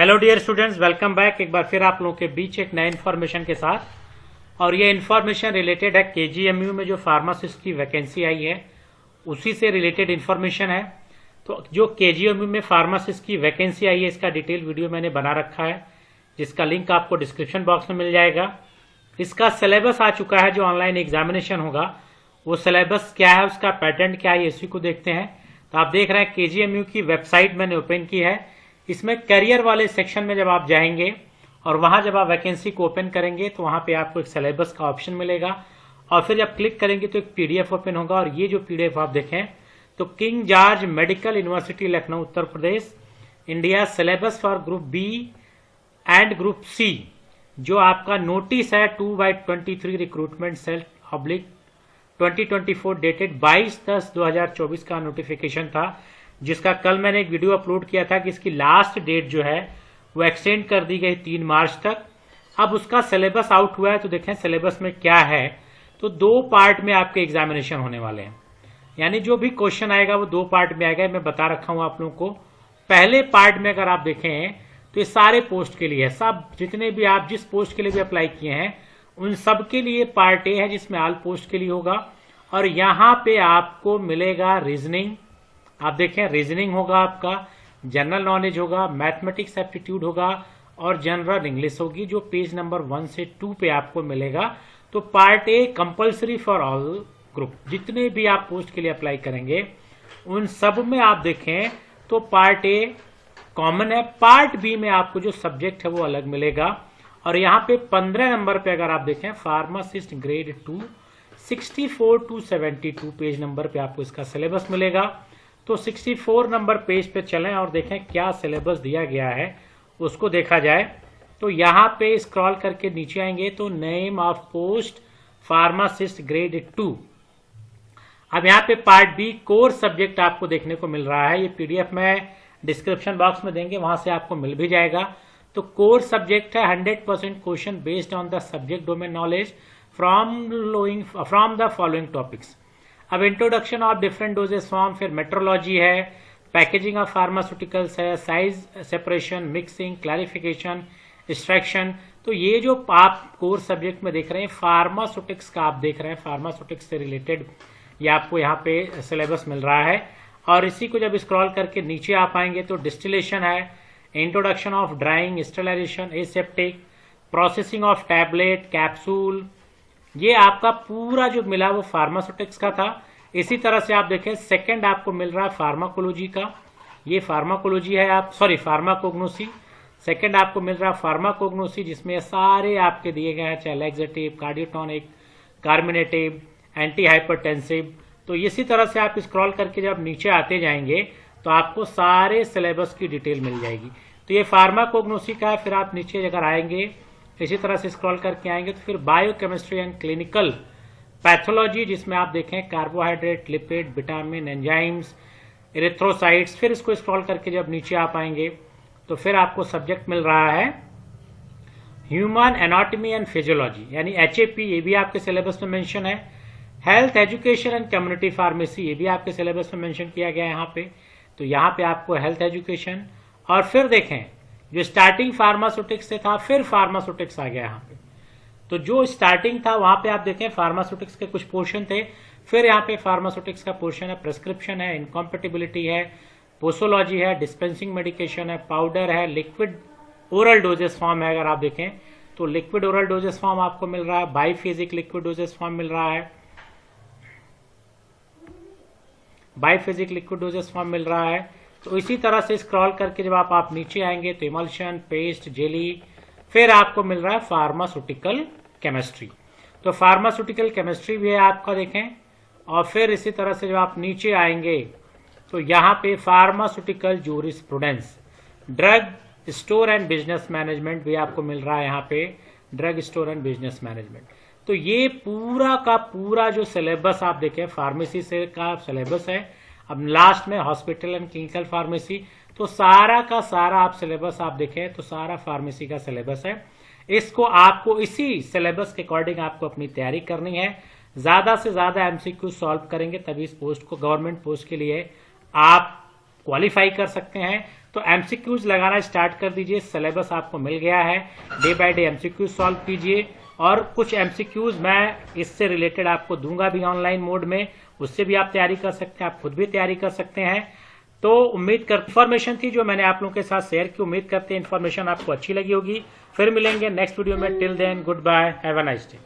Hello dear students, welcome back एक बार फिर आप लोगों के बीच एक नए इन्फॉर्मेशन के साथ। और ये इन्फॉर्मेशन रिलेटेड है केजीएमयू में जो फार्मासिस्ट की वैकेंसी आई है उसी से रिलेटेड इन्फॉर्मेशन है। तो जो केजीएमयू में फार्मासिस्ट की वैकेंसी आई है इसका डिटेल वीडियो मैंने बना रखा है, जिसका लिंक आपको डिस्क्रिप्शन बॉक्स में मिल जाएगा। इसका सिलेबस आ चुका है, जो ऑनलाइन एग्जामिनेशन होगा वो सिलेबस क्या है, उसका पैटर्न क्या है, इसी को देखते हैं। तो आप देख रहे हैं केजीएमयू की वेबसाइट मैंने ओपन की है। इसमें करियर वाले सेक्शन में जब आप जाएंगे और वहां जब आप वैकेंसी को ओपन करेंगे तो वहां पे आपको एक सिलेबस का ऑप्शन मिलेगा और फिर जब क्लिक करेंगे तो एक पीडीएफ ओपन होगा। और ये जो पीडीएफ आप देखें तो King George Medical University Lucknow Uttar Pradesh India syllabus for group B and group C, जो आपका नोटिस है 2/23 रिक्रूटमेंट सेल ऑब्लिक 2024 डेटेड 22/10/2024 का नोटिफिकेशन था, जिसका कल मैंने एक वीडियो अपलोड किया था कि इसकी लास्ट डेट जो है वो एक्सटेंड कर दी गई 3 मार्च तक। अब उसका सिलेबस आउट हुआ है, तो देखें सिलेबस में क्या है। तो 2 पार्ट में आपके एग्जामिनेशन होने वाले हैं, यानी जो भी क्वेश्चन आएगा वो 2 पार्ट में आएगा। मैं बता रखा हूं आप लोगों को। पहले पार्ट में अगर आप देखें तो ये सारे पोस्ट के लिए है, सब जितने भी आप जिस पोस्ट के लिए भी अप्लाई किए हैं उन सब के लिए पार्ट ए है, जिसमें ऑल पोस्ट के लिए होगा। और यहां पे आपको मिलेगा रीजनिंग, आप देखें रीजनिंग होगा, आपका जनरल नॉलेज होगा, मैथमेटिक्स एप्टीट्यूड होगा और जनरल इंग्लिश होगी, जो पेज नंबर 1 से 2 पे आपको मिलेगा। तो part A compulsory for all group, जितने भी आप पोस्ट के लिए अप्लाई करेंगे उन सब में आप देखें तो पार्ट ए कॉमन है। पार्ट बी में आपको जो सब्जेक्ट है वो अलग मिलेगा। और यहाँ पे 15 नंबर पे अगर आप देखें pharmacist grade 2 64 to 72 page number पे आपको इसका सिलेबस मिलेगा। तो 64 नंबर पेज पे चलें और देखें क्या सिलेबस दिया गया है उसको देखा जाए। तो यहाँ पे स्क्रॉल करके नीचे आएंगे तो name of post pharmacist grade 2। अब यहाँ पे पार्ट बी कोर सब्जेक्ट आपको देखने को मिल रहा है। ये पीडीएफ में डिस्क्रिप्शन बॉक्स में देंगे, वहां से आपको मिल भी जाएगा। तो कोर सब्जेक्ट है 100% question based on the subject domain knowledge from the following topics. अब introduction of different doses form, फिर मेट्रोलॉजी है, पैकेजिंग ऑफ फार्मास्यूटिकल्स है, size separation, mixing, clarification, extraction. तो ये जो आप कोर सब्जेक्ट में देख रहे हैं फार्मास्यूटिक्स का, आप देख रहे हैं फार्मास्यूटिक्स से रिलेटेड ये आपको यहाँ पे सिलेबस मिल रहा है। और इसी को जब स्क्रॉल करके नीचे आप आएंगे तो डिस्टिलेशन है, introduction of drawing, sterilization, aseptic, processing of tablet, capsule, ये आपका पूरा जो मिला वो फार्मास्यूटिक्स का था। इसी तरह से आप देखें सेकंड आपको मिल रहा है फार्माकोलॉजी का, ये फार्माकोलॉजी है आप फार्माकोग्नोसी। सेकंड आपको मिल रहा है फार्माकोग्नोसी, जिसमें सारे आपके दिए गए हैं, चाहे laxative, cardiotonic, carminative, anti hypertensive. तो इसी तरह से आप स्क्रॉल करके जब नीचे आते जाएंगे तो आपको सारे सिलेबस की डिटेल मिल जाएगी। तो ये फार्माकोग्नोसी का है। फिर आप नीचे अगर आएंगे इसी तरह से स्क्रॉल करके आएंगे तो फिर बायोकेमिस्ट्री एंड क्लिनिकल पैथोलॉजी, जिसमें आप देखें carbohydrate, lipid, vitamin, enzymes, erythrocytes. फिर इसको स्क्रॉल करके जब नीचे आप आएंगे तो फिर आपको सब्जेक्ट मिल रहा है ह्यूमन एनाटॉमी एंड फिजियोलॉजी, यानी एचएपी, ये भी आपके सिलेबस में मेंशन है। Health education and community pharmacy, ये भी आपके सिलेबस में मेंशन किया गया है यहाँ पे। तो यहाँ पे आपको हेल्थ एजुकेशन, और फिर देखें जो स्टार्टिंग फार्मास्यूटिक्स से था फिर फार्मास्यूटिक्स आ गया यहाँ पे। तो जो स्टार्टिंग था वहां पे आप देखें फार्मास्यूटिक्स के कुछ पोर्शन थे, फिर यहाँ पे फार्मास्यूटिक्स का पोर्शन है, प्रिस्क्रिप्शन है, इनकॉम्पेटिबिलिटी है, पोसोलॉजी है, डिस्पेंसिंग मेडिकेशन है, पाउडर है, लिक्विड ओरल डोजेस फॉर्म है। अगर आप देखें तो लिक्विड ओरल डोजेस फॉर्म आपको मिल रहा है, बाईफेजिक लिक्विड डोजेस फॉर्म मिल रहा है, बाईफेजिक लिक्विड डोजेस फॉर्म मिल रहा है। तो इसी तरह से स्क्रॉल करके जब आप नीचे आएंगे तो इमल्शन, पेस्ट, जेली, फिर आपको मिल रहा है फार्मास्यूटिकल केमिस्ट्री। तो फार्मास्यूटिकल केमिस्ट्री भी है आपका देखें। और फिर इसी तरह से जब आप नीचे आएंगे तो यहाँ पे pharmaceutical jurisprudence, drug store and business management भी आपको मिल रहा है यहाँ पे, drug store and business management. तो ये पूरा का पूरा जो सिलेबस आप देखें फार्मेसी से का सिलेबस है। अब लास्ट में हॉस्पिटल एंड क्लिनिकल फार्मेसी, तो सारा का सारा आप सिलेबस आप देखें तो सारा फार्मेसी का सिलेबस है। इसको आपको इसी सिलेबस के अकॉर्डिंग आपको अपनी तैयारी करनी है। ज्यादा से ज्यादा एमसीक्यू सॉल्व करेंगे तभी इस पोस्ट को, गवर्नमेंट पोस्ट के लिए आप क्वालिफाई कर सकते हैं। तो एमसीक्यूज लगाना स्टार्ट कर दीजिए, सिलेबस आपको मिल गया है, day by day MCQs solve कीजिए। और कुछ एमसीक्यूज मैं इससे रिलेटेड आपको दूंगा भी ऑनलाइन मोड में, उससे भी आप तैयारी कर सकते हैं, आप खुद भी तैयारी कर सकते हैं। तो उम्मीद कर इन्फॉर्मेशन थी जो मैंने आप लोगों के साथ शेयर की, उम्मीद करते हैं इन्फॉर्मेशन आपको अच्छी लगी होगी। फिर मिलेंगे नेक्स्ट वीडियो में, till then goodbye, have a nice day.